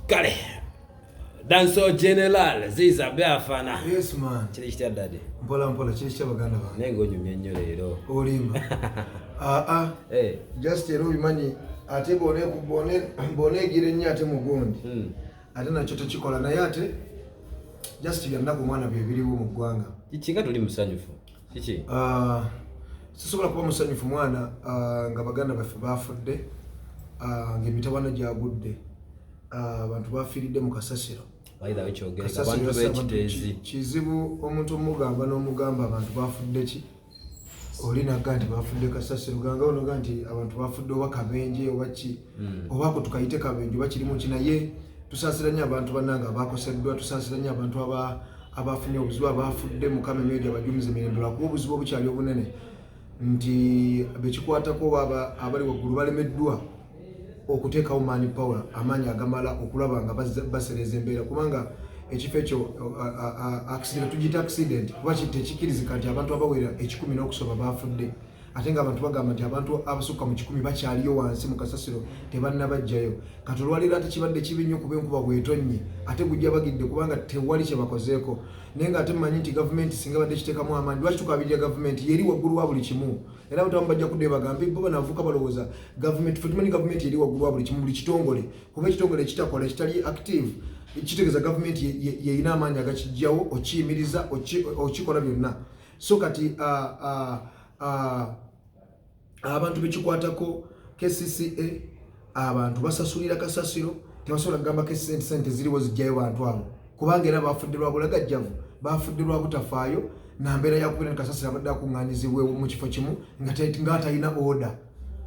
Kale. Danso General Ziza byafana. Yes man. Kiri kitya dade. Mpola kiri kya baganda ba. Nengo nyumye nnyo leero. Olimba. Just ero bimanyi ate bone gire nnyo ate mugundi. Ate nakyo tekikola naye ate just byannaku mwana bye biriwo mu ggwanga. Kikinga tuli musanyufu. Kiki? Sisobola kuba musanyufu mwana nga baganda baffe bafudde ng'emitabano gyagudde. Abantu bafiiridde mu kasasiro. Baida wekyogera abantu b'ekiteezi. Kizibu omuntu omugamba n'omugamba abantu bafudde ki? Olina ganti bafudde kasasiro ganga ono ganti abantu bafudde oba kabenje oba ki? Oba ko tukayite kabenje oba kiri mu kinaye tusaasiranye abantu bannanga abakoseddwa tusaasiranye abantu abafunye obuzibu abafudde mu kame media abajumize mirembe lwakuba obuzibu obukyali obunene nti bekikwatako abali waggulu balemeddwa okuteekawo mani power amaanyi agamala okulaba nga basereza embeera kubanga ekifo ekyo accident tugiyita accident kuba tekikirizika nti abantu abawera 10 n'okusoba bafudde ate nga abantu bagamba nti abantu abasukka mu 10 bakyaliyo wansi mu kasasiro tebannabajjayo kati olwaliro ate kibadde kibi nnyo kuba enkuba bwetonnye ate gujja bagidde kubanga tewali kye bakozeeko naye nga ate mmanyi nti gavumenti singa badde kiteekamu amaanyi lwaki tukabirira gavumenti yeri waggulu wa buli kimu era abantu bajja kudde bagambe bo banavuka balowooza gavumenti fe tumanyi gavumenti yeri waggulu wa buli kimu buli kitongole kuba ekitongole ekitakola ekitali active kitegeeza gavumenti yeyina amaanyi agakijjawo okiyimiriza okikola byonna so kati abantu bekikwatako KCCA abantu basasulira kasasiro tebasobola kugamba ke sente ziriwo zijjayo bantu abo kubanga era bafudde lwa bulagajjavu bafudde lwa butafaayo na mbeera yakubira kasasiro abadde akuŋŋaanyizibwe mu kifo kimu nga talina order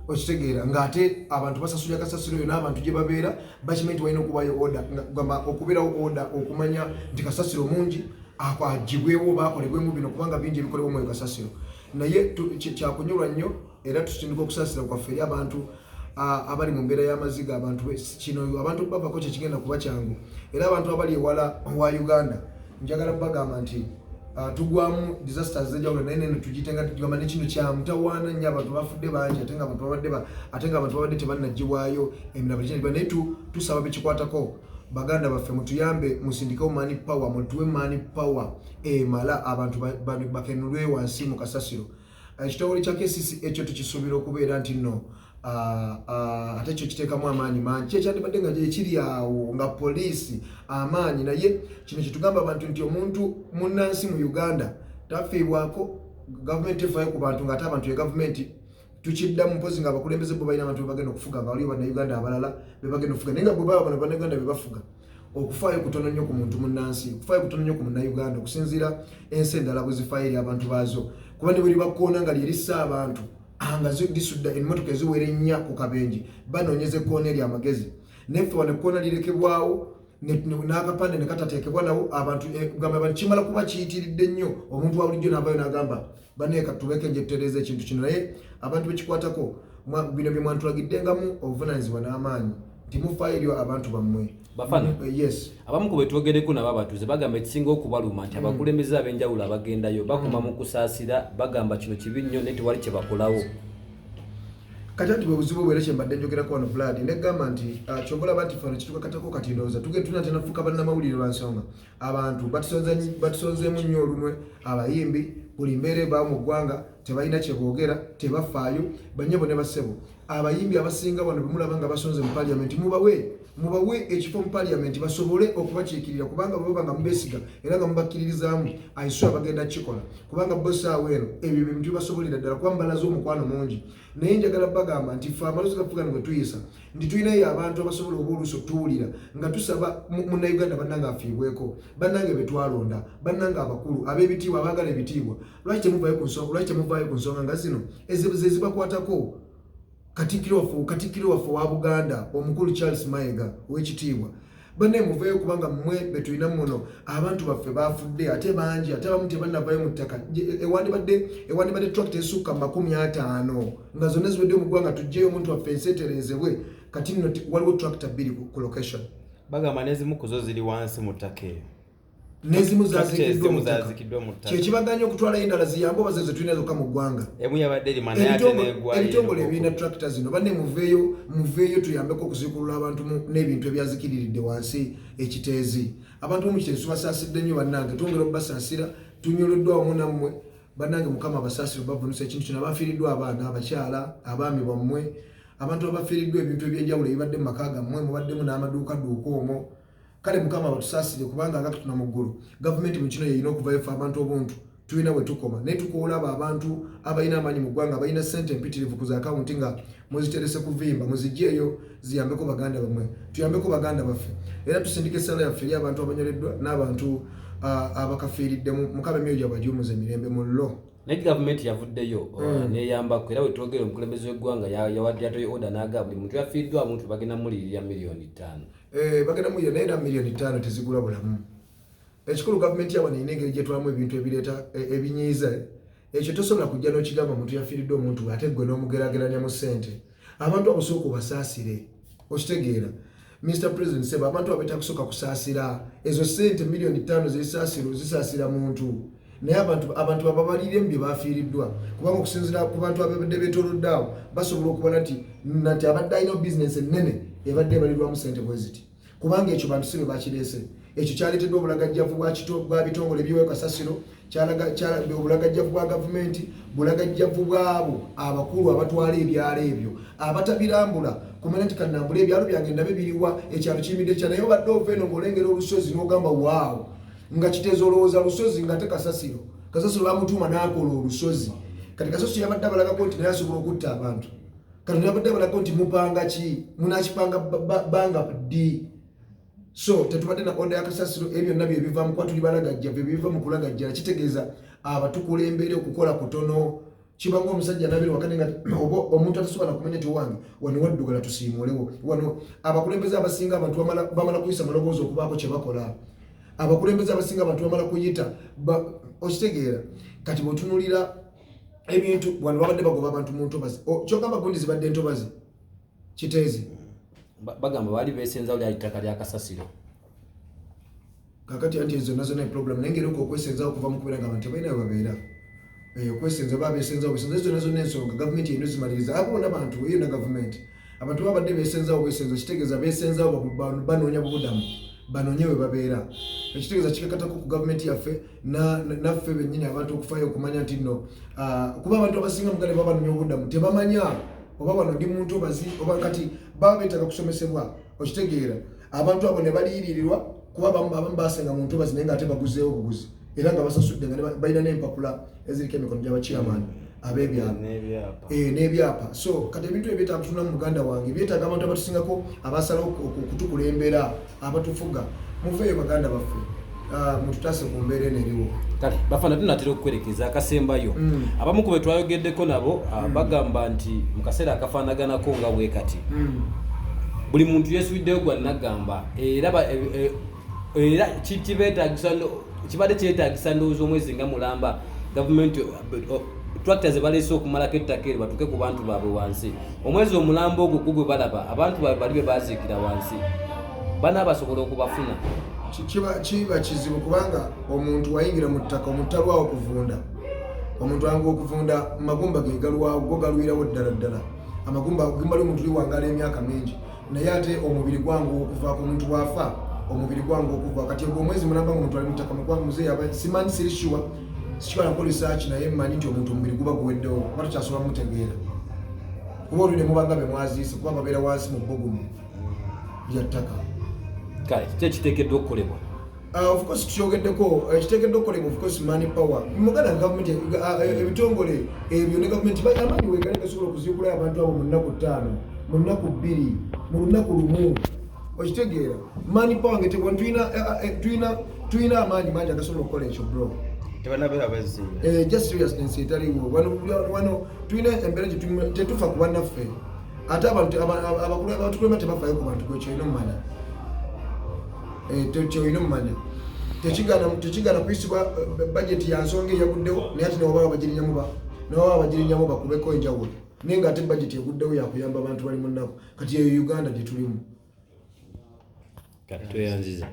okitegeera ng'ate abantu basasulira kasasiro yonna abantu gye babeera bakimanyi balina okubayo order gamba okubeerawo order okumanya nti kasasiro mungi akwagibwewo bakolebwemu bino kubanga bingi ebikolebwa mu kasasiro naye kyakunyolwa nnyo era tutindika okusaasira kwaffe eri abantu abali mu mbeera y'amaziga abantu kino abantu bavako kyekigenda kuba kyangu era abantu abali ewala wa Uganda njagala bagamba nti tugwamu disasters z'enjawulo naye neno tugitenga tugamba ne kino kyamutawaana nnyo abantu bafudde bangi ate nga abantu babadde tebannagibwayo emirabo kyendibwa naye tusaba bekikwatako baganda baffe mutuyambe musindikawo mani power mutuwe mani power emala abantu bakenulwe wansi mu kasasiro ekitongole kya KCCA ekyo tukisuubira okubeera nti nno ate ekyo kiteekamu amaanyi mangi kyekyandibadde nga gyekiri awo nga poliisi amaanyi naye kino kyetugamba abantu nti omuntu munnansi mu Uganda tafiibwako gavumenti efaayo ku bantu ng'ate abantu ye gavumenti tukiddamu mpozi nga abakulembeze bo balina abantu bebagenda okufuga nga waliwo bannayuganda abalala bebagenda okufuga naye nga bwe baba bano bannayuganda bebafuga okufaayo kutono nnyo ku muntu munnansi okufaayo kutono nnyo ku munnayuganda okusinziira ensi endala bwe zifaayo eri abantu baazo kuba ne bwe libakoona nga lyerissa abantu nga lisudda emmotoka eziwera ennya ku kabenje banoonyeza ekkoona eri amagezi neffe wano ekkoona lirekebwawo n'akapande ne katateekebwa nawo abantu gamba kimala kuba kiyitiridde nnyo omuntu wa bulijjo n'avaayo n'agamba baneeka tubeke nje tutereeza ekintu kino naye abantu bekikwatako bino bye mwantulagiddengamu obuvunaanyizibwa n'amaanyi timufaayo eri abantu bammwe bafana yes abamu ku betwogereko nabo abatuuze bagamba ekisinga okubaluma nti abakulembeze ab'enjawulo abagendayo bakoma mu kusaasira bagamba kino kibi nnyo naye tewali kye bakolawo kati anti bwebuzibu bwera kyembadde njogerako wano Vlad negamba nti kyogolaba nti fano kitukakatako kati ndowooza tugenda tenafuuka bannamawulire lwa nsonga abantu batusonzeemu nnyo olunwe abayimbi buli mbeera eba mu ggwanga tebalina kye boogera tebafaayo banyebo ne basebo abayimbi abasinga wano bwe mulaba nga basonze mu paliamenti mubawe ekifo mu paliamenti basobole okubakiikirira kubanga bwe baba nga mubeesiga era nga mubakkiririzaamu ayisura bagenda kikola kubanga bosaawo eno ebyo bintu bibasobolera ddala kuba mbalaze omukwano mungi naye njagala bagamba nti ffe amalozi gafugano bwe tuyisa nti tulinayo abantu abasobola oba oluusi okutuwulira nga tusaba munnayuganda bannanga afiibweko bannange betwalonda bannanga abakulu ab'ebitiibwa abaagala ebitiibwa lwaki temuvaayo ku nsonga nga zino ezibakwatako katikkiro waffe wa Buganda omukulu Charles Mayiga ow'ekitiibwa banne muveeyo kubanga mmwe betulina muno abantu baffe bafudde ate bangi ate abamu tebannavaayo mu ttaka ewandibadde tractor esukka 50 nga zonna ziwedde mu ggwanga tujjeyo omuntu waffe enseeterezebwe kati nno waliwo tractor 2 ku location bagamba n'ezimu ku zo ziri wansi mu ttaka eyo nezimu zazikiddwa mu ttaka kyekibaganya okutwala endala ziyambe oba zezo tulina zokka mu ggwanga ebitongole ebirina tractor zino banne muveeyo tuyambeko okuzikulula abantu n'ebintu ebyazikiriridde wansi ekiteezi abantu bomukiteezi tubasaasidde nnyo bannange twongera okubasaasira tunyoloddwa wamu nammwe bannange mukama abasaasire bavunusa ekintu kino abafiiriddwa abaana abakyala abaami bammwe abantu abafiiriddwa ebintu ebyenjawulo ebibadde mu maka gammwe mubaddemu n'amaduukaduuka omwo kale mukama batusaasire kubanga agakatuna mu ggulu gavumenti mu kino yeyina okuvayo fe abantu obuntu tulina bwe tukoma naye tukola abo abantu abalina amaanyi mu ggwanga abalina ssente empitirivu ku zaakawunti nga muziterese kuvimba muzigyeyo ziyambeko baganda bammwe tuyambeko baganda baffe era tusindika essala yaffe eri abantu abanyoleddwa n'abantu abakafiiridde mukama emyoyo gyabwe agiwumuza emirembe mu lo naye gavumenti yavuddeyo neyambako era wetwogere omukulembeze w'eggwanga yatoyo oda n'aga buli muntu yafiiriddwa muntu bagenda mulirira miliyoni 5 bagenda mulirira naye era miliyoni 5 tezigula bulamu ekikulu gavumenti yabano erina engeri gyetwalamu ebintu ebireeta ebinyiiza ekyo tosobola kujja n'okigamba muntu yafiiriddwa omuntu ate gwe n'omugerageranya mu ssente abantu abasooka obasaasire okitegeera Mr. President seba abantu abeta kusooka kusaasira ezo ssente miliyoni 5 zisaasira muntu naye abantu bababalire mu bye bafiiriddwa kubanga okusinziira ku bantu ababadde beetooloddaawo basobola okubona nti abadde alina bizinesi ennene ebadde ebalirwamu ssente bwe ziti kubanga ekyo bantu si bwe bakireese ekyo kyaleeteddwa obulagajjavu bwa bitongole eby'ewa kasasiro obulagajjavu bwa gavumenti bulagajjavu bwabo abakulu abatwala ebyalo ebyo abatabirambula kumanya nti kannambula ebyalo byange ndabe biriwa ekyalo kiyimidde kya naye obadde ova eno ng'olengera olusozi n'ogamba waawo nga kiteeza olowooza lusozi nga te kasasiro bamutuuma n'akola olusozi kati kasasiro yabadde abalagako nti naye asobola okutta abantu kati yabadde abalagako nti mupanga ki munakipanga banga ddi so tetubadde na onda ya kasasiro ebyo byonna bye bivaamu kuba tuli balagajja bye biva mu kulagajjala kitegeeza abatukulembere okukola kutono kibanga omusajja nabiri wakati nga omuntu atasobola kumanya nti owange wano waddugala tusiimulewo wano abakulembeze abasinga abantu bamala kuyisa maloboozi okubaako kye bakola abakulembeze abasinga abantu bamala kuyita okitegeera kati bwetunulira ebintu wano babadde bagoba abantu mu ntobazi kyogamba gundi zibadde ntobazi kiteezi bagamba bali besenzawo lya ttaka lya kasasiro kakati anti ezo nazo ne problem naye ngeri okwesenzawo okuva mu kubeera nga abantu tebalina babeera okwesenza babesenzawo ezo nazo n'ensonga gavumenti yino zimaliriza abo bonna abantu eyo na gavumenti abantu babadde besenzawo bwesenza kitegeeza besenzawo banoonya bubudamu banoonye we babeera ekitegeeza kikakatako ku gavumenti yaffe naffe bennyini abantu okufaayo okumanya nti nno kuba abantu abasinga mugale baba banoonya obudamu tebamanya oba wano ndi muntu obazi oba kati baba beetaaga kusomesebwa okitegeera abantu abo ne baliyiririrwa kuba abamu basenga muntu obazi naye nga ate baguzeewo obuguzi era nga basasudde nga balina n'empapula eziriko emikono gy'abachairman ab'ebyalo n'ebyapa so kati ebintu ebyetaaga kutunula mu muganda wange byetaaga abantu abatusingako abasalawo okutukulembera abatufuga muveeyo baganda baffe mututaase ku mbeera eno eriwo kale bafana tunatera okukwerekeza akasembayo abamu ku be twayogeddeko nabo bagamba nti mu kaseera akafaanaganako nga bwe kati buli muntu yeesubiddeyo gwa nagamba era kibadde kyetaagisa ndowooza omwezi nga mulamba gavumenti tractor ze baleese okumalako ettaka eri batuke ku bantu baabwe wansi omwezi omulamba ogwo gugwe balaba abantu baabwe bali be baziikira wansi banaabasobola okubafuna kiba kizibu kubanga omuntu wayingira mu ttaka omuntu alwawo okuvunda omuntu anga okuvunda amagumba ge galwawo go galwirawo ddala amagumba gimbali omuntu liwangala emyaka mingi naye ate omubiri gwangu okuvaako omuntu bwafa omubiri gwangu okuva kati ogwo omwezi mulamba omuntu ali mu ttaka mugwangu muzeeyi simanyi sirishuwa sikikola nako research naye mmanyi nti omuntu omubiri guba guweddewo kuba tukyasobola mutegeera kuba olwine mubanga be mwaziise kuba babeera wansi mu bbugumu lya ttaka kale kiki ekiteekeddwa okukolebwa of course tukyogeddeko ekiteekeddwa okukolebwa of course money power muganda gavumenti ebitongole ebyo ne gavumenti amaanyi weegale gasobola okuziikulayo abantu abo mu nnaku 5 mu nnaku 2 mu lunaku lumu okitegeera money power nge tulina amaanyi mangi agasobola okukola ekyo bro just seriousness etaliwo wano tulina embeera tetufa ku bannaffe ate abantu abatukulema tebafaayo ku bantu gwekyoyina omumanya kyoyina omumanya tekigana kuyisibwa bajeti ya nsonga eyaguddewo naye ate newababa bagirinnyamu bakubeko enjawulo naye nga ate bajeti eguddewo yakuyamba abantu bali mu nnaku kati eyo Uganda gye tulimu kati tweyanziza